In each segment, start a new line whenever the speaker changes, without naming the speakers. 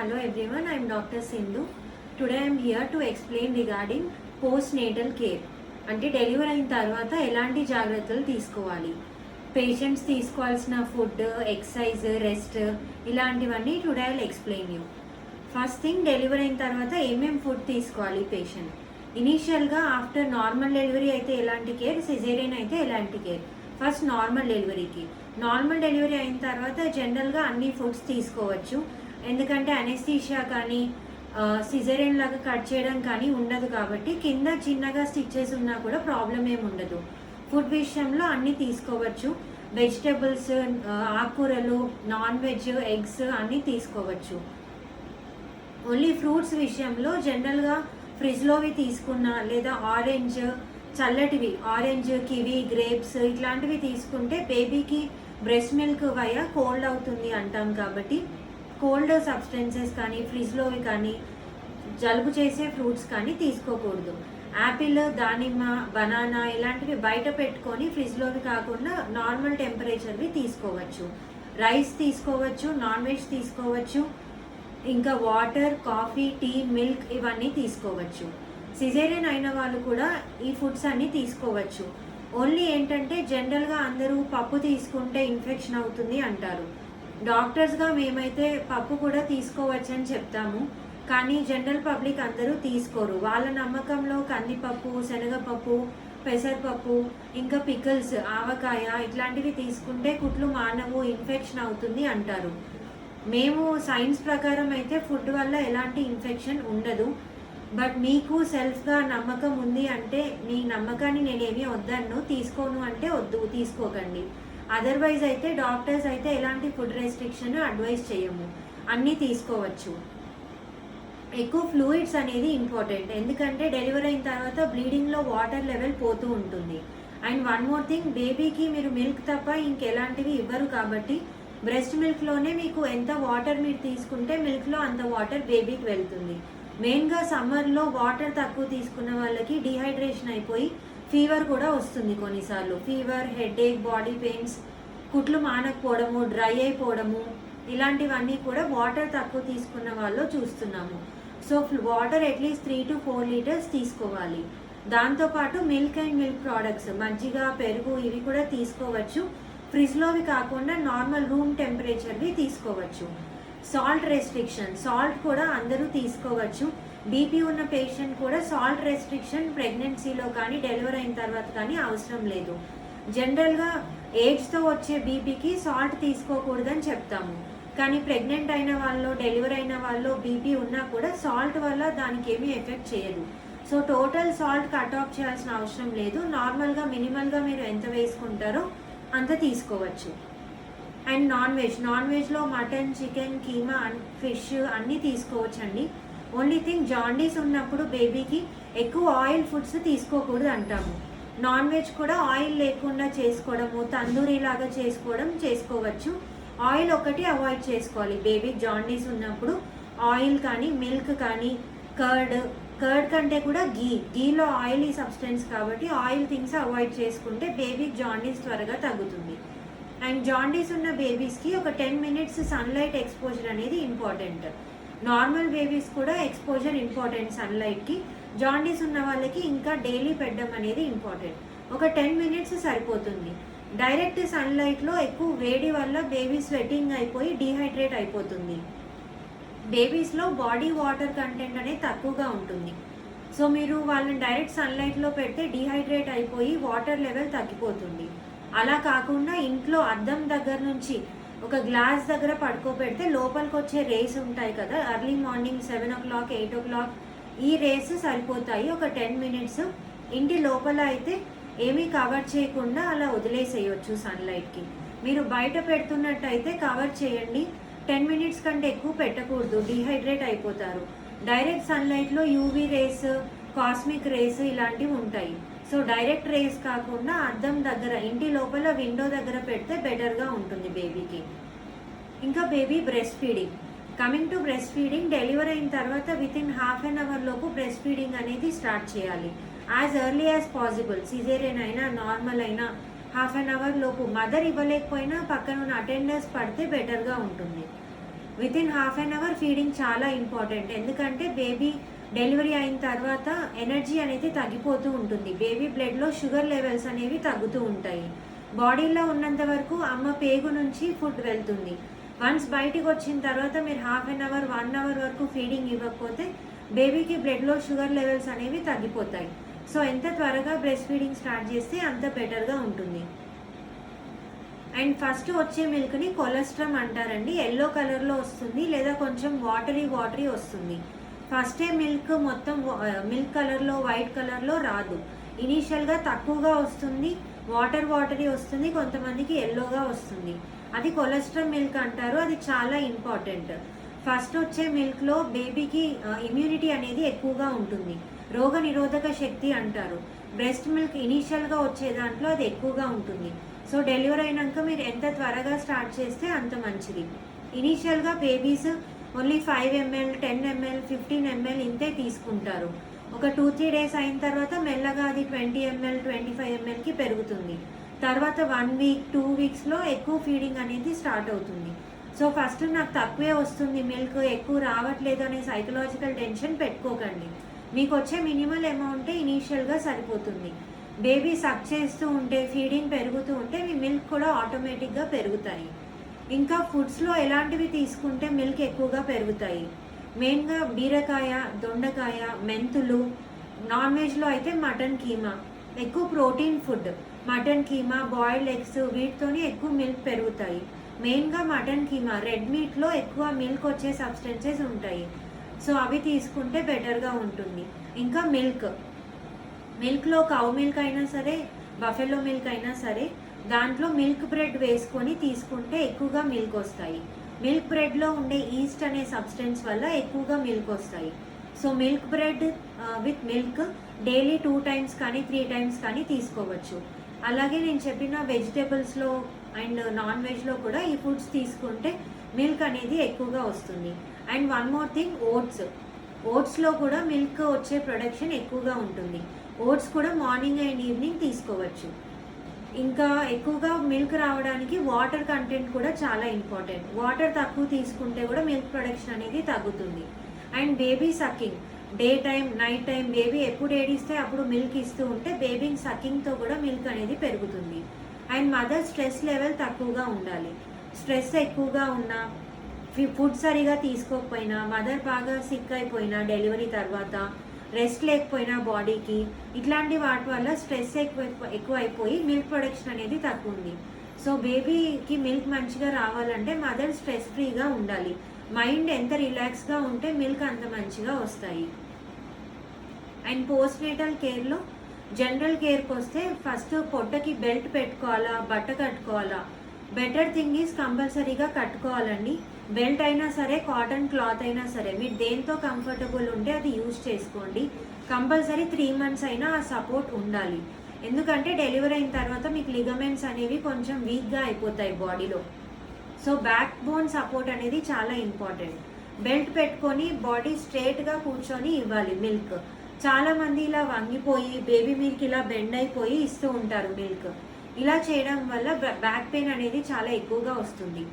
Hello everyone, I am Dr. Sindhu. Today I am here to explain regarding postnatal care. అంటే delivery అయిన తర్వాత ఎలాంటి జాగ్రత్తలు తీసుకోవాలి, పేషెంట్స్ తీసుకోవాల్సిన ఫుడ్, ఎక్సర్సైజ్, రెస్ట్ ఇలాంటివన్నీ today I will explain you. First thing, delivery అయిన తర్వాత ఏమేమి ఫుడ్ తీసుకోవాలి పేషెంట్. ఇనీషియల్గా ఆఫ్టర్ నార్మల్ డెలివరీ అయితే ఎలాంటి కేర్, సిజేరియన్ అయితే ఎలాంటి కేర్. ఫస్ట్ నార్మల్ డెలివరీ అయిన తర్వాత జనరల్గా అన్ని ఫుడ్స్ తీసుకోవచ్చు. ఎందుకంటే అనెస్థీషియా కానీ సిజేరియన్ లాగా కట్ చేయడం కానీ ఉండదు కాబట్టి కింద చిన్నగా స్టిచ్చెస్ ఉన్నా కూడా ప్రాబ్లం ఏమి ఉండదు. ఫుడ్ విషయంలో అన్నీ తీసుకోవచ్చు. వెజిటబుల్స్, ఆకుకూరలు, నాన్ వెజ్, ఎగ్స్ అన్నీ తీసుకోవచ్చు. ఓన్లీ ఫ్రూట్స్ విషయంలో జనరల్గా ఫ్రిడ్జ్లోవి తీసుకున్నా లేదా ఆరెంజ్, చల్లటివి ఆరెంజ్, కివి, గ్రేప్స్ ఇట్లాంటివి తీసుకుంటే బేబీకి బ్రెస్ట్ మిల్క్ వల్ల కోల్డ్ అవుతుంది అంటాం కాబట్టి కోల్డ్ సబ్స్టెన్సెస్ కానీ ఫ్రిడ్జ్లోవి కానీ జలుబు చేసే ఫ్రూట్స్ కానీ తీసుకోకూడదు. యాపిల్, దానిమ్మ, బనానా ఇలాంటివి బయట పెట్టుకొని ఫ్రిడ్జ్లోవి కాకుండా నార్మల్ టెంపరేచర్వి తీసుకోవచ్చు. రైస్ తీసుకోవచ్చు, నాన్ వెజ్ తీసుకోవచ్చు, ఇంకా వాటర్, కాఫీ, టీ, మిల్క్ ఇవన్నీ తీసుకోవచ్చు. సిజేరియన్ అయిన వాళ్ళు కూడా ఈ ఫుడ్స్ అన్నీ తీసుకోవచ్చు. ఓన్లీ ఏంటంటే జనరల్గా అందరూ పప్పు తీసుకుంటే ఇన్ఫెక్షన్ అవుతుంది అంటారు. డాక్టర్స్గా మేమైతే పప్పు కూడా తీసుకోవచ్చని చెప్తాము, కానీ జనరల్ పబ్లిక్ అందరూ తీసుకోరు. వాళ్ళ నమ్మకంలో కందిపప్పు, శనగపప్పు, పెసరపప్పు, ఇంకా పికిల్స్, ఆవకాయ ఇట్లాంటివి తీసుకుంటే కుట్లు మానవు, ఇన్ఫెక్షన్ అవుతుంది అంటారు. మేము సైన్స్ ప్రకారం అయితే ఫుడ్ వల్ల ఎలాంటి ఇన్ఫెక్షన్ ఉండదు. బట్ మీకు సెల్ఫ్గా నమ్మకం ఉంది అంటే మీ నమ్మకాన్ని నేనేమీ వద్దన్ను, తీసుకోను అంటే వద్దు, తీసుకోకండి. అదర్వైజ్ అయితే డాక్టర్స్ అయితే ఎలాంటి ఫుడ్ రెస్ట్రిక్షన్ అడ్వైస్ చేయము, అన్నీ తీసుకోవచ్చు. ఎక్కువ ఫ్లూయిడ్స్ అనేది ఇంపార్టెంట్, ఎందుకంటే డెలివరీ అయిన తర్వాత బ్లీడింగ్లో వాటర్ లెవెల్ పోతూ ఉంటుంది. అండ్ వన్ మోర్ థింగ్, బేబీకి మీరు మిల్క్ తప్ప ఇంకెలాంటివి ఇవ్వరు కాబట్టి బ్రెస్ట్ మిల్క్లోనే మీకు ఎంత వాటర్ మీరు తీసుకుంటే మిల్క్లో అంత వాటర్ బేబీకి వెళ్తుంది. మెయిన్గా సమ్మర్లో వాటర్ తక్కువ తీసుకున్న వాళ్ళకి డీహైడ్రేషన్ అయిపోయి ఫీవర్ కూడా వస్తుంది కొన్నిసార్లు. ఫీవర్, హెడేక్, బాడీ పెయిన్స్, కుట్లు మానకపోవడము, డ్రై అయిపోవడము ఇలాంటివన్నీ కూడా వాటర్ తక్కువ తీసుకున్న వాళ్ళు చూస్తున్నాము. So water at least 3 to 4 litres తీసుకోవాలి. దాంతోపాటు మిల్క్ అండ్ మిల్క్ ప్రోడక్ట్స్, మజ్జిగ, పెరుగు ఇవి కూడా తీసుకోవచ్చు. ఫ్రిడ్జ్లోవి కాకుండా నార్మల్ రూమ్ టెంపరేచర్వి తీసుకోవచ్చు. సాల్ట్ రెస్ట్రిక్షన్, సాల్ట్ కూడా అందరూ తీసుకోవచ్చు. బీపీ ఉన్న పేషెంట్ కూడా సాల్ట్ రెస్ట్రిక్షన్ ప్రెగ్నెన్సీలో కానీ డెలివరీ అయిన తర్వాత కానీ అవసరం లేదు. జనరల్గా ఏజ్తో వచ్చే బీపీకి సాల్ట్ తీసుకోకూడదని చెప్తాము, కానీ ప్రెగ్నెంట్ అయిన వాళ్ళు, డెలివరీ అయిన వాళ్ళు బీపీ ఉన్నా కూడా సాల్ట్ వల్ల దానికి ఏమీ ఎఫెక్ట్ చేయదు. So total salt cut off చేయాల్సిన అవసరం లేదు. నార్మల్గా మినిమల్గా మీరు ఎంత వేసుకుంటారో అంత తీసుకోవచ్చు. అండ్ నాన్ వెజ్లో మటన్, చికెన్, కీమా, ఫిష్ అన్నీ తీసుకోవచ్చండి. ఓన్లీ థింగ్, జాండీస్ ఉన్నప్పుడు బేబీకి ఎక్కువ ఆయిల్ ఫుడ్స్ తీసుకోకూడదు అంటాము. నాన్ వెజ్ కూడా ఆయిల్ లేకుండా చేసుకోవడము, తందూరి లాగా చేసుకోవచ్చు. ఆయిల్ ఒకటి అవాయిడ్ చేసుకోవాలి. బేబీకి జాండీస్ ఉన్నప్పుడు ఆయిల్ కానీ, మిల్క్ కానీ, కర్డ్ కంటే కూడా గీలో ఆయిలీ సబ్స్టెన్స్ కాబట్టి ఆయిల్ థింగ్స్ అవాయిడ్ చేసుకుంటే బేబీకి జాండీస్ త్వరగా తగ్గుతుంది. అండ్ జాండీస్ ఉన్న బేబీస్కి ఒక 10 minutes సన్లైట్ ఎక్స్పోజర్ అనేది ఇంపార్టెంట్. నార్మల్ బేబీస్ కూడా ఎక్స్పోజర్ ఇంపార్టెంట్ సన్లైట్కి. జాండీస్ ఉన్న వాళ్ళకి ఇంకా డైలీ పెట్టడం అనేది ఇంపార్టెంట్. ఒక 10 minutes సరిపోతుంది. డైరెక్ట్ సన్లైట్లో ఎక్కువ వేడి వల్ల బేబీ స్వెటింగ్ అయిపోయి డీహైడ్రేట్ అయిపోతుంది. బేబీస్లో బాడీ వాటర్ కంటెంట్ అనేది తక్కువగా ఉంటుంది. సో మీరు వాళ్ళని డైరెక్ట్ సన్లైట్లో పెడితే డీహైడ్రేట్ అయిపోయి వాటర్ లెవెల్ తగ్గిపోతుంది. అలా కాకుండా ఇంట్లో అద్దం దగ్గర నుంచి ఒక గ్లాస్ దగ్గర పడుకోబెడితే లోపలికి వచ్చే రేస్ ఉంటాయి కదా, ఎర్లీ మార్నింగ్ 7 o'clock, 8 o'clock ఈ రేస్ సరిపోతాయి. ఒక 10 minutes ఇంటి లోపల అయితే ఏమీ కవర్ చేయకుండా అలా వదిలేసేయచ్చు సన్లైట్కి. మీరు బయట పెడుతున్నట్టయితే కవర్ చేయండి. 10 minutes కంటే ఎక్కువ పెట్టకూడదు, డీహైడ్రేట్ అయిపోతారు. డైరెక్ట్ సన్లైట్లో యూవీ రేస్, కాస్మిక్ రేస్ ఇలాంటివి ఉంటాయి. సో డైరెక్ట్ రేస్ కాకుండా అద్దం దగ్గర, ఇంటి లోపల విండో దగ్గర పెడితే బెటర్గా ఉంటుంది బేబీకి. ఇంకా baby breast feeding. Coming to breast feeding, delivery అయిన తర్వాత వితిన్ ½ an hour లోపు బ్రెస్ట్ ఫీడింగ్ అనేది స్టార్ట్ చేయాలి. As early as possible, caesarean అయినా నార్మల్ అయినా ½ an hour లోపు. మదర్ ఇవ్వలేకపోయినా పక్కన ఉన్న అటెండర్స్ పడితే బెటర్గా ఉంటుంది. Within half an hour feeding చాలా ఇంపార్టెంట్. ఎందుకంటే బేబీ డెలివరీ అయిన తర్వాత ఎనర్జీ అనేది తగ్గిపోతూ ఉంటుంది. బేబీ బ్లడ్లో షుగర్ లెవెల్స్ అనేవి తగ్గుతూ ఉంటాయి. బాడీలో ఉన్నంత వరకు అమ్మ పేగు నుంచి ఫుడ్ వెళ్తుంది. వన్స్ బయటికి వచ్చిన తర్వాత మీరు హాఫ్ అన్ అవర్ 1 అవర్ వరకు ఫీడింగ్ ఇవ్వకపోతే బేబీకి బ్లడ్లో షుగర్ లెవెల్స్ అనేవి తగ్గిపోతాయి. సో ఎంత త్వరగా బ్రెస్ట్ ఫీడింగ్ స్టార్ట్ చేస్తే అంత బెటర్గా ఉంటుంది. అండ్ ఫస్ట్ వచ్చే మిల్క్ని కొలెస్ట్రమ్ అంటారండి. ఎల్లో కలర్లో వస్తుంది లేదా కొంచెం వాటరీ వస్తుంది. ఫస్టే మిల్క్ మొత్తం మిల్క్ కలర్లో వైట్ కలర్లో రాదు. ఇనీషియల్గా తక్కువగా వస్తుంది, వాటరీ వస్తుంది, కొంతమందికి ఎల్లోగా వస్తుంది. అది కొలెస్ట్రమ్ మిల్క్ అంటారు. అది చాలా ఇంపార్టెంట్. ఫస్ట్ వచ్చే మిల్క్లో బేబీకి ఇమ్యూనిటీ అనేది ఎక్కువగా ఉంటుంది. రోగ నిరోధక శక్తి అంటారు. బ్రెస్ట్ మిల్క్ ఇనీషియల్గా వచ్చే దాంట్లో అది ఎక్కువగా ఉంటుంది. సో డెలివరీ అయినాక మీరు ఎంత త్వరగా స్టార్ట్ చేస్తే అంత మంచిది. ఇనీషియల్గా babies only 5 ml 10 ml 15 ml ఇంతే తీసుకుంటారు. ఒక 2-3 డేస్ అయిన తర్వాత మెల్లగా అది 20 ml 25 mlకి పెరుగుతుంది. తర్వాత 1 వీక్ 2 వీక్స్లో ఎక్కువ ఫీడింగ్ అనేది స్టార్ట్ అవుతుంది. సో ఫస్ట్ నాకు తక్కువే వస్తుంది మిల్క్, ఎక్కువ రావట్లేదు అనే సైకలాజికల్ టెన్షన్ పెట్టుకోకండి. మీకు వచ్చే మినిమల్ అమౌంటే ఇనీషియల్గా సరిపోతుంది. బేబీ సక్ చేస్తూ ఉంటే ఫీడింగ్ పెరుగుతూ ఉంటే మీ మిల్క్ కూడా ఆటోమేటిక్గా పెరుగుతాయి. ఇంకా ఫుడ్స్లో ఎలాంటివి తీసుకుంటే మిల్క్ ఎక్కువగా పెరుగుతాయి? మెయిన్గా బీరకాయ, దొండకాయ, మెంతులు. నాన్ వెజ్లో అయితే మటన్ కీమా ఎక్కువ protein food. Mutton keema, boiled eggs వీటితోనే ఎక్కువ మిల్క్ పెరుగుతాయి. మెయిన్గా మటన్ కీమా, రెడ్ మీట్లో ఎక్కువ మిల్క్ వచ్చే సబ్స్టెన్సెస్ ఉంటాయి. సో అవి తీసుకుంటే బెటర్గా ఉంటుంది. ఇంకా మిల్క్లో కౌ మిల్క్ అయినా సరే, బఫెలో మిల్క్ అయినా సరే, దాంట్లో మిల్క్ బ్రెడ్ వేసుకొని తీసుకుంటే ఎక్కువగా మిల్క్ వస్తాయి. మిల్క్ బ్రెడ్లో ఉండే ఈస్ట్ అనే సబ్స్టెన్స్ వల్ల ఎక్కువగా మిల్క్ వస్తాయి. So milk bread with milk daily 2 times కానీ 3 times కానీ తీసుకోవచ్చు. అలాగే నేను చెప్పిన వెజిటేబుల్స్లో అండ్ నాన్ వెజ్లో కూడా ఈ ఫుడ్స్ తీసుకుంటే మిల్క్ అనేది ఎక్కువగా వస్తుంది. అండ్ వన్ మోర్ థింగ్, ఓట్స్లో కూడా మిల్క్ వచ్చే ప్రొడక్షన్ ఎక్కువగా ఉంటుంది. ఓట్స్ కూడా మార్నింగ్ అండ్ ఈవినింగ్ తీసుకోవచ్చు. ఇంకా ఎక్కువగా మిల్క్ రావడానికి వాటర్ కంటెంట్ కూడా చాలా ఇంపార్టెంట్. వాటర్ తక్కువ తీసుకుంటే కూడా మిల్క్ ప్రొడక్షన్ అనేది తగ్గుతుంది. And baby sucking, day time night time baby ఎప్పుడు ఏడిస్తే అప్పుడు మిల్క్ ఇస్తూ ఉంటే బేబీ సక్కింగ్తో కూడా మిల్క్ అనేది పెరుగుతుంది. అండ్ మదర్ స్ట్రెస్ లెవెల్ తక్కువగా ఉండాలి. స్ట్రెస్ ఎక్కువగా ఉన్నా, ఫుడ్ సరిగా తీసుకోకపోయినా, మదర్ బాగా సిక్ అయిపోయినా డెలివరీ తర్వాత, రెస్ట్ లేకపోయినా బాడీకి, ఇట్లాంటి వాటి వల్ల స్ట్రెస్ ఎక్కువ అయిపోయి మిల్క్ ప్రొడక్షన్ అనేది తక్కువ ఉంది. సో బేబీకి మిల్క్ మంచిగా రావాలంటే మదర్ స్ట్రెస్ ఫ్రీగా ఉండాలి. మైండ్ ఎంత రిలాక్స్గా ఉంటే మిల్క్ అంత మంచిగా వస్తాయి. అండ్ పోస్ట్ నేటల్ కేర్లో జనరల్ కేర్కి వస్తే ఫస్ట్ పొట్టకి బెల్ట్ పెట్టుకోవాలా, బట్ట కట్టుకోవాలా? బెటర్ థింగ్ ఈజ్ కంపల్సరీగా కట్టుకోవాలండి. బెల్ట్ అయినా సరే, కాటన్ క్లాత్ అయినా సరే, మీరు దేంతో కంఫర్టబుల్ ఉంటే అది యూజ్ చేసుకోండి. కంపల్సరీ 3 months అయినా ఆ సపోర్ట్ ఉండాలి. ఎందుకంటే డెలివరీ అయిన తర్వాత మీకు లిగమెంట్స్ అనేవి కొంచెం వీక్గా అయిపోతాయి బాడీలో. సో బ్యాక్ బోన్ సపోర్ట్ అనేది చాలా ఇంపార్టెంట్. బెల్ట్ పెట్టుకొని బాడీ స్ట్రేట్గా కూర్చొని ఇవ్వాలి మిల్క్. చాలామంది ఇలా వంగిపోయి బేబీ మీదకి ఇలా బెండ్ అయిపోయి ఇస్తూ ఉంటారు మిల్క్. ఇలా చేయడం వల్ల బ్యాక్ పెయిన్ అనేది చాలా ఎక్కువగా వస్తుంది.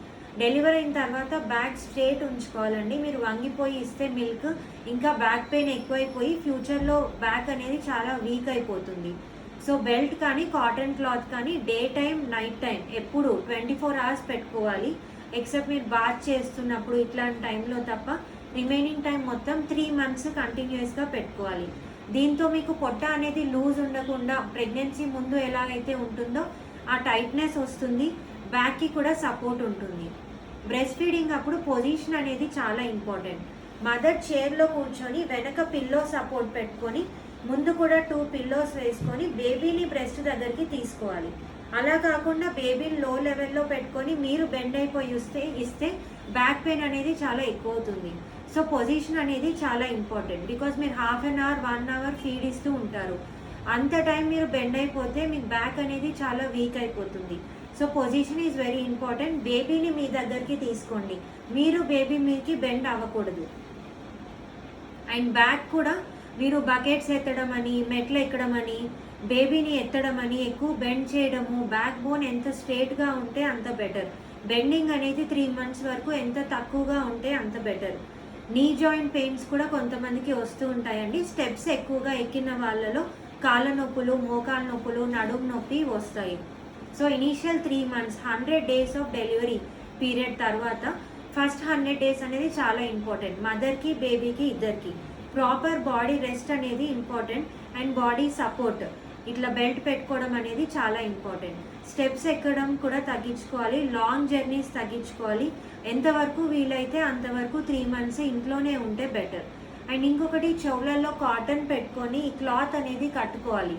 డెలివరీ అయిన తర్వాత బ్యాక్ స్ట్రేట్ ఉంచుకోవాలండి. మీరు వంగిపోయి ఇస్తే మిల్క్ ఇంకా బ్యాక్ పెయిన్ ఎక్కువైపోయి ఫ్యూచర్లో బ్యాక్ అనేది చాలా వీక్ అయిపోతుంది. సో బెల్ట్ కానీ కాటన్ క్లాత్ కానీ డే టైం నైట్ టైం ఎప్పుడు 24 hours పెట్టుకోవాలి. ఎక్సెప్ట్ మీరు బాత్ చేస్తున్నప్పుడు ఇట్లాంటి టైంలో తప్ప రిమైనింగ్ టైం మొత్తం 3 months కంటిన్యూస్గా పెట్టుకోవాలి. దీంతో మీకు పొట్ట అనేది లూజ్ ఉండకుండా ప్రెగ్నెన్సీ ముందు ఎలాగైతే ఉంటుందో ఆ టైట్నెస్ వస్తుంది. బ్యాక్కి కూడా సపోర్ట్ ఉంటుంది. బ్రెస్ట్ ఫీడింగ్ అప్పుడు పొజిషన్ అనేది చాలా ఇంపార్టెంట్. మదర్ చైర్లో కూర్చొని వెనక పిల్లో సపోర్ట్ పెట్టుకొని ముందు కూడా 2 pillows వేసుకొని బేబీని బ్రెస్ట్ దగ్గరికి తీసుకోవాలి. అలా కాకుండా బేబీని లో లెవెల్లో పెట్టుకొని మీరు బెండ్ అయిపోయి ఇస్తే బ్యాక్ పెయిన్ అనేది చాలా ఎక్కువ అవుతుంది. సో పొజిషన్ అనేది చాలా ఇంపార్టెంట్. బికాజ్ మీరు half an hour 1 hour feed ఇస్తూ ఉంటారు. అంత టైం మీరు బెండ్ అయిపోతే మీకు బ్యాక్ అనేది చాలా వీక్ అయిపోతుంది. So position is very important. బేబీని మీ దగ్గరికి తీసుకోండి, మీరు బేబీ మీదకి బెండ్ అవ్వకూడదు. అండ్ బ్యాక్ కూడా మీరు బకెట్స్ ఎత్తడం అని, మెట్లు ఎక్కడం అని, బేబీని ఎత్తడం అని ఎక్కువ బెండ్ చేయడము, బ్యాక్ బోన్ ఎంత స్ట్రేట్గా ఉంటే అంత బెటర్. బెండింగ్ అనేది 3 months వరకు ఎంత తక్కువగా ఉంటే అంత బెటర్. నీ జాయింట్ పెయిన్స్ కూడా కొంతమందికి వస్తూ ఉంటాయండి. స్టెప్స్ ఎక్కువగా ఎక్కిన వాళ్ళలో కాళ్ళ నొప్పులు, మోకాళ్ళ నొప్పులు, నడుము నొప్పి వస్తాయి. So initial 3 months 100 days of delivery period తర్వాత ఫస్ట్ 100 days అనేది చాలా ఇంపార్టెంట్. మదర్కి, బేబీకి ఇద్దరికి ప్రాపర్ బాడీ రెస్ట్ అనేది ఇంపార్టెంట్. అండ్ బాడీ సపోర్ట్, ఇట్లా బెల్ట్ పెట్టుకోవడం అనేది చాలా ఇంపార్టెంట్. స్టెప్స్ ఎక్కడం కూడా తగ్గించుకోవాలి, లాంగ్ జర్నీస్ తగ్గించుకోవాలి. ఎంతవరకు వీలైతే అంతవరకు 3 months ఇంట్లోనే ఉంటే బెటర్. అండ్ ఇంకొకటి, చెవులలో కాటన్ పెట్టుకొని ఈ క్లాత్ అనేది కట్టుకోవాలి.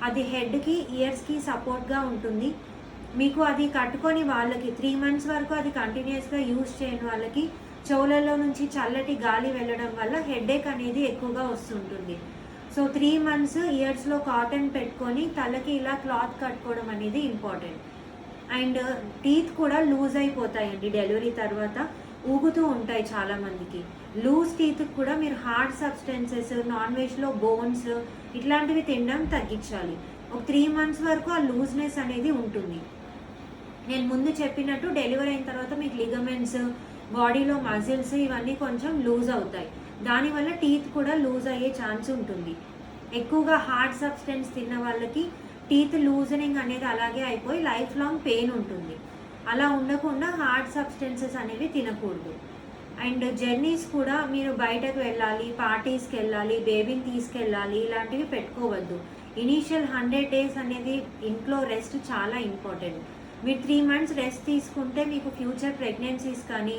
అది హెడ్కి, ఇయర్స్కి సపోర్ట్గా ఉంటుంది. మీకు అది కట్టుకొని వాళ్ళకి 3 months వరకు అది కంటిన్యూస్గా యూజ్ చేయని వాళ్ళకి చెవులలో నుంచి చల్లటి గాలి వెళ్ళడం వల్ల హెడేక్ అనేది ఎక్కువగా వస్తుంటుంది. సో 3 months ఇయర్స్లో కాటన్ పెట్టుకొని తలకి ఇలా క్లాత్ కట్టుకోవడం అనేది ఇంపార్టెంట్. అండ్ టీత్ కూడా లూజ్ అయిపోతాయండి డెలివరీ తర్వాత, ఊగుతూ ఉంటాయి చాలామందికి. లూజ్ టీత్ కూడా మీరు హార్డ్ సబ్స్టెన్సెస్, నాన్ వెజ్లో బోన్స్ ఇట్లాంటివి తినడం తగ్గించాలి. ఒక 3 months వరకు ఆ లూజ్నెస్ అనేది ఉంటుంది. నేను ముందు చెప్పినట్టు డెలివరీ అయిన తర్వాత మీకు లిగమెంట్స్, బాడీలో మజిల్స్ ఇవన్నీ కొంచెం లూజ్ అవుతాయి. దానివల్ల టీత్ కూడా లూజ్ అయ్యే ఛాన్స్ ఉంటుంది. ఎక్కువగా హార్డ్ సబ్స్టెన్స్ తిన్న వాళ్ళకి టీత్ లూజనింగ్ అనేది అలాగే అయిపోయి లైఫ్ లాంగ్ పెయిన్ ఉంటుంది. అలా ఉండకుండా హార్డ్ సబ్స్టెన్సెస్ అనేవి తినకూడదు. అండ్ జర్నీస్ కూడా మీరు బయటకు వెళ్ళాలి, పార్టీస్కి వెళ్ళాలి, బేబీని తీసుకెళ్ళాలి, ఇలాంటివి పెట్టుకోవద్దు. ఇనీషియల్ 100 days అనేది ఇంట్లో రెస్ట్ చాలా ఇంపార్టెంట్. మీరు 3 months రెస్ట్ తీసుకుంటే మీకు ఫ్యూచర్ ప్రెగ్నెన్సీస్ కానీ,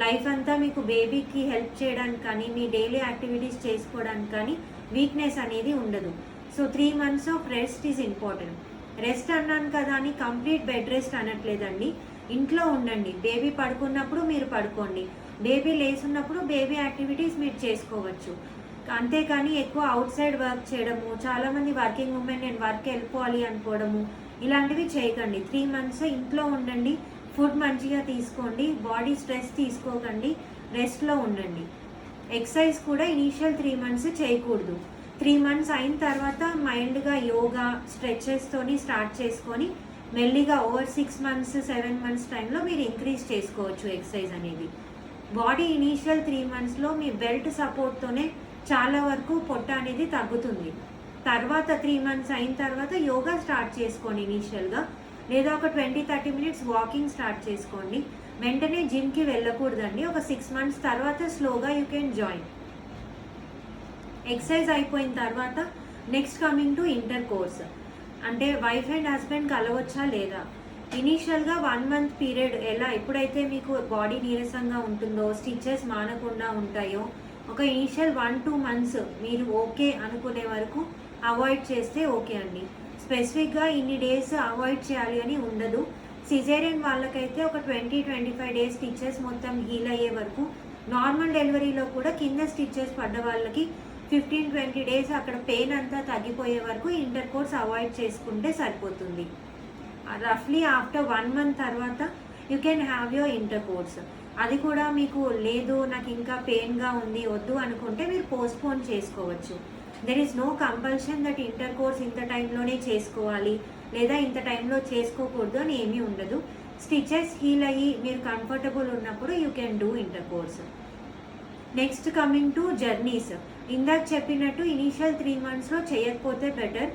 లైఫ్ అంతా మీకు బేబీకి హెల్ప్ చేయడానికి కానీ, మీ డైలీ యాక్టివిటీస్ చేసుకోవడానికి కానీ వీక్నెస్ అనేది ఉండదు. So 3 months of rest is important. Rest అన్నాను కదా అని కంప్లీట్ బెడ్ రెస్ట్ అనట్లేదండి. ఇంట్లో ఉండండి, బేబీ పడుకున్నప్పుడు మీరు పడుకోండి, బేబీ లేచున్నప్పుడు బేబీ యాక్టివిటీస్ మీరు చేసుకోవచ్చు. అంతేకాని ఎక్కువ అవుట్ సైడ్ వర్క్ చేయడము, చాలామంది వర్కింగ్ ఉమెన్ నేను వర్క్ వెళ్ళిపోవాలి అనుకోవడము ఇలాంటివి చేయకండి. 3 months ఇంట్లో ఉండండి, ఫుడ్ మంచిగా తీసుకోండి, బాడీ స్ట్రెస్ తీసుకోకండి, రెస్ట్లో ఉండండి. ఎక్సర్సైజ్ కూడా ఇనీషియల్ 3 months చేయకూడదు. 3 months అయిన తర్వాత మైల్డ్గా యోగా, స్ట్రెచెస్తోని స్టార్ట్ చేసుకొని మెల్లిగా ఓవర్ 6 months 7 months టైంలో మీరు ఇంక్రీజ్ చేసుకోవచ్చు ఎక్సర్సైజ్ అనేది. బాడీ ఇనీషియల్ 3 monthsలో మీ బెల్ట్ సపోర్ట్తోనే చాలా వరకు పొట్ట అనేది తగ్గుతుంది. తర్వాత 3 months అయిన తర్వాత యోగా స్టార్ట్ చేసుకోండి ఇనీషియల్గా, లేదా ఒక 20-30 minutes వాకింగ్ స్టార్ట్ చేసుకోండి. వెంటనే జిమ్కి వెళ్ళకూడదండి. ఒక 6 months తర్వాత స్లోగా యూ కెన్ జాయిన్. ఎక్సర్సైజ్ అయిపోయిన తర్వాత next coming to inter course, అంటే వైఫ్ అండ్ హస్బెండ్ కలవచ్చా లేదా. ఇనీషియల్గా 1 month పీరియడ్ ఎలా ఎప్పుడైతే మీకు బాడీ నీరసంగా ఉంటుందో, స్టిచెస్ మానకుండా ఉంటాయో, ఒక ఇనీషియల్ 1-2 months మీరు ఓకే అనుకునే వరకు అవాయిడ్ చేస్తే ఓకే అండి. స్పెసిఫిక్గా ఇన్ని డేస్ అవాయిడ్ చేయాలి అని ఉండదు. సిజేరియన్ వాళ్ళకైతే ఒక 20-25 days స్టిచెస్ మొత్తం హీల్ అయ్యే వరకు, నార్మల్ డెలివరీలో కూడా కింద స్టిచెస్ పడ్డ వాళ్ళకి 15-20 days అక్కడ పెయిన్ అంతా తగ్గిపోయే వరకు ఇంటర్ కోర్స్ అవాయిడ్ చేసుకుంటే సరిపోతుంది. రఫ్లీ ఆఫ్టర్ 1 month తర్వాత you can have your inter course. అది కూడా మీకు లేదు నాకు ఇంకా పెయిన్గా ఉంది వద్దు అనుకుంటే మీరు పోస్ట్పోన్ చేసుకోవచ్చు. There is no compulsion that intercourse ఇంత టైంలోనే చేసుకోవాలి లేదా ఇంత టైంలో చేసుకోకూడదు అని ఏమీ ఉండదు. స్టిచెస్ హీల్ అయ్యి మీరు కంఫర్టబుల్ ఉన్నప్పుడు you can do inter course. Next coming to journeys, ఇందాక చెప్పినట్టు ఇనీషియల్ 3 monthsలో చేయకపోతే బెటర్.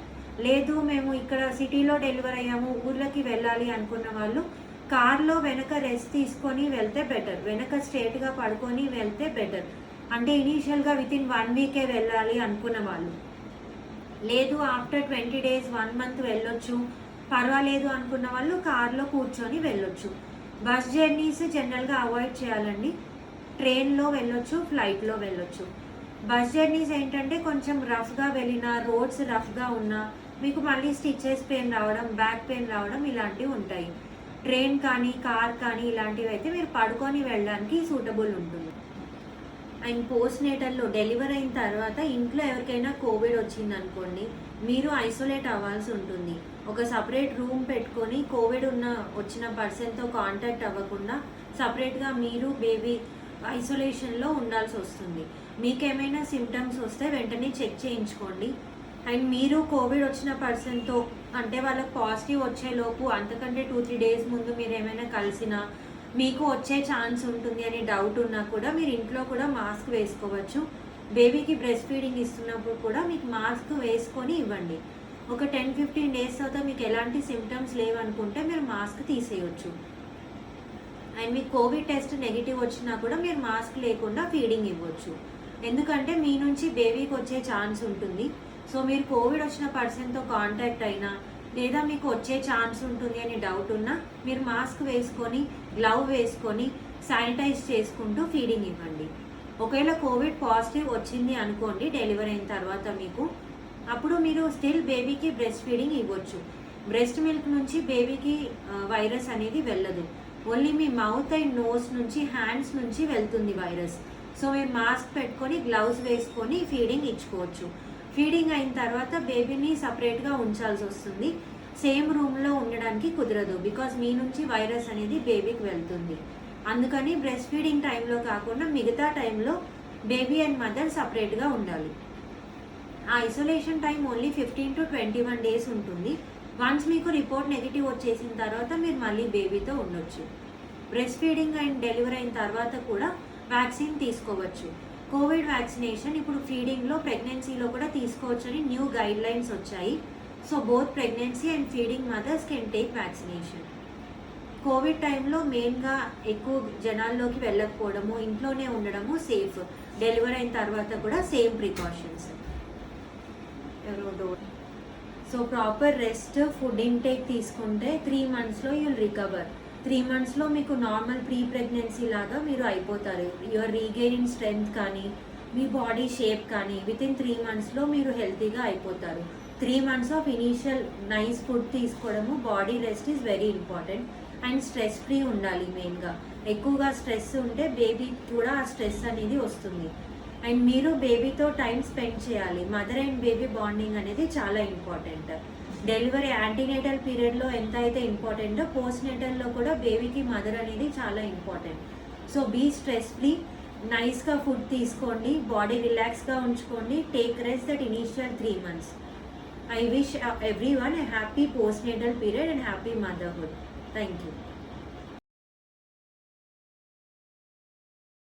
లేదు మేము ఇక్కడ సిటీలో డెలివర్ అయ్యాము, ఊర్లకి వెళ్ళాలి అనుకున్న వాళ్ళు కార్లో వెనక రెస్ట్ తీసుకొని వెళ్తే బెటర్, వెనక స్ట్రేట్గా పడుకొని వెళ్తే బెటర్. అంటే ఇనీషియల్గా వితిన్ 1 week వెళ్ళాలి అనుకున్న వాళ్ళు, లేదు ఆఫ్టర్ 20 days 1 month వెళ్ళొచ్చు పర్వాలేదు అనుకున్న వాళ్ళు కార్లో కూర్చొని వెళ్ళొచ్చు. బస్ జర్నీస్ జనరల్గా అవాయిడ్ చేయాలండి. ట్రైన్లో వెళ్ళొచ్చు, ఫ్లైట్లో వెళ్ళొచ్చు. బస్ జర్నీస్ ఏంటంటే కొంచెం రఫ్గా వెళ్ళినా, రోడ్స్ రఫ్గా ఉన్నా మీకు మళ్ళీ స్టిచెస్ పెయిన్ రావడం, బ్యాక్ పెయిన్ రావడం ఇలాంటివి ఉంటాయి. ట్రైన్ కానీ కార్ కానీ ఇలాంటివి అయితే మీరు పడుకొని వెళ్ళడానికి సూటబుల్ ఉంటుంది. అండ్ పోస్ట్ నేటల్లో డెలివరీ అయిన తర్వాత ఇంట్లో ఎవరికైనా కోవిడ్ వచ్చిందనుకోండి, మీరు ఐసోలేట్ అవ్వాల్సి ఉంటుంది. ఒక సపరేట్ రూమ్ పెట్టుకొని కోవిడ్ వచ్చిన పర్సన్తో కాంటాక్ట్ అవ్వకుండా సపరేట్గా మీరు బేబీ ఐసోలేషన్లో ఉండాల్సి వస్తుంది. మీకేమైనా సిమ్టమ్స్ వస్తే వెంటనే చెక్ చేయించుకోండి. అండ్ మీరు కోవిడ్ వచ్చిన పర్సన్తో అంటే వాళ్ళకి పాజిటివ్ వచ్చేలోపు అంతకంటే 2-3 days ముందు మీరు ఏమైనా కలిసినా మీకు వచ్చే ఛాన్స్ ఉంటుంది అని డౌట్ ఉన్నా కూడా మీరు ఇంట్లో కూడా మాస్క్ వేసుకోవచ్చు. బేబీకి బ్రెస్ట్ ఫీడింగ్ ఇస్తున్నప్పుడు కూడా మీకు మాస్క్ వేసుకొని ఇవ్వండి. ఒక 10-15 డేస్ తర్వాత మీకు ఎలాంటి సిమ్టమ్స్ లేవనుకుంటే మీరు మాస్క్ తీసేయొచ్చు. అండ్ మీకు కోవిడ్ టెస్ట్ నెగిటివ్ వచ్చినా కూడా మీరు మాస్క్ లేకుండా ఫీడింగ్ ఇవ్వచ్చు. ఎందుకంటే మీ నుంచి బేబీకి వచ్చే ఛాన్స్ ఉంటుంది. సో మీరు కోవిడ్ వచ్చిన పర్సన్తో కాంటాక్ట్ అయినా లేదా మీకు వచ్చే ఛాన్స్ ఉంటుంది అని డౌట్ ఉన్నా మీరు మాస్క్ వేసుకొని గ్లవ్ వేసుకొని శానిటైజ్ చేసుకుంటూ ఫీడింగ్ ఇవ్వండి. ఒకవేళ కోవిడ్ పాజిటివ్ వచ్చింది అనుకోండి డెలివరీ అయిన తర్వాత మీకు, అప్పుడు మీరు స్టిల్ బేబీకి బ్రెస్ట్ ఫీడింగ్ ఇవ్వచ్చు. బ్రెస్ట్ మిల్క్ నుంచి బేబీకి వైరస్ అనేది వెళ్ళదు. ఓన్లీ మీ మౌత్ అండ్ నోస్ నుంచి హ్యాండ్స్ నుంచి వెళ్తుంది వైరస్. సో మీరు మాస్క్ పెట్టుకొని గ్లౌస్ వేసుకొని ఫీడింగ్ ఇచ్చుకోవచ్చు. ఫీడింగ్ అయిన తర్వాత బేబీని సపరేట్గా ఉంచాల్సి వస్తుంది. సేమ్ రూమ్లో ఉండడానికి కుదరదు, బికాజ్ మీ నుంచి వైరస్ అనేది బేబీకి వెళ్తుంది. అందుకని బ్రెస్ట్ ఫీడింగ్ టైంలో కాకుండా మిగతా టైంలో బేబీ అండ్ మదర్ సపరేట్గా ఉండాలి. ఆ isolation time only 15 to 21 days ఉంటుంది. వన్స్ మీకు రిపోర్ట్ నెగిటివ్ వచ్చేసిన తర్వాత మీరు మళ్ళీ బేబీతో ఉండొచ్చు. బ్రెస్ట్ ఫీడింగ్ అండ్ డెలివరీ అయిన తర్వాత కూడా వ్యాక్సిన్ తీసుకోవచ్చు. కోవిడ్ వ్యాక్సినేషన్ ఇప్పుడు ఫీడింగ్లో ప్రెగ్నెన్సీలో కూడా తీసుకోవచ్చని న్యూ గైడ్ లైన్స్ వచ్చాయి. So both pregnancy and feeding mothers can take vaccination. Covid టైంలో మెయిన్గా ఎక్కువ జనాల్లోకి వెళ్ళకపోవడము, ఇంట్లోనే ఉండడము సేఫ్. డెలివరీ అయిన తర్వాత కూడా same precautions. So proper rest, food intake తీసుకుంటే 3 monthsలో యూల్ రికవర్. 3 monthsలో మీకు నార్మల్ ప్రీ ప్రెగ్నెన్సీ లాగా మీరు అయిపోతారు. యువర్ రీగెయినింగ్ స్ట్రెంగ్త్ కానీ మీ బాడీ షేప్ కానీ వితిన్ 3 monthsలో మీరు హెల్తీగా అయిపోతారు. 3 months of initial nice food తీసుకోవడము, body rest is very important. And stress free ఉండాలి. మెయిన్గా ఎక్కువగా స్ట్రెస్ ఉంటే బేబీకి కూడా ఆ స్ట్రెస్ అనేది వస్తుంది. అండ్ మీరు బేబీతో టైం స్పెండ్ చేయాలి. మదర్ అండ్ బేబీ బాండింగ్ అనేది చాలా ఇంపార్టెంట్. డెలివరీ యాంటీనేటల్ పీరియడ్లో ఎంత అయితే ఇంపార్టెంటో పోస్ట్ నేటల్లో కూడా బేబీకి మదర్ అనేది చాలా important. So be stress free, నైస్గా ఫుడ్ తీసుకోండి, బాడీ రిలాక్స్గా ఉంచుకోండి, take rest that initial 3 months. I wish everyone a happy postnatal period and happy motherhood. Thank you.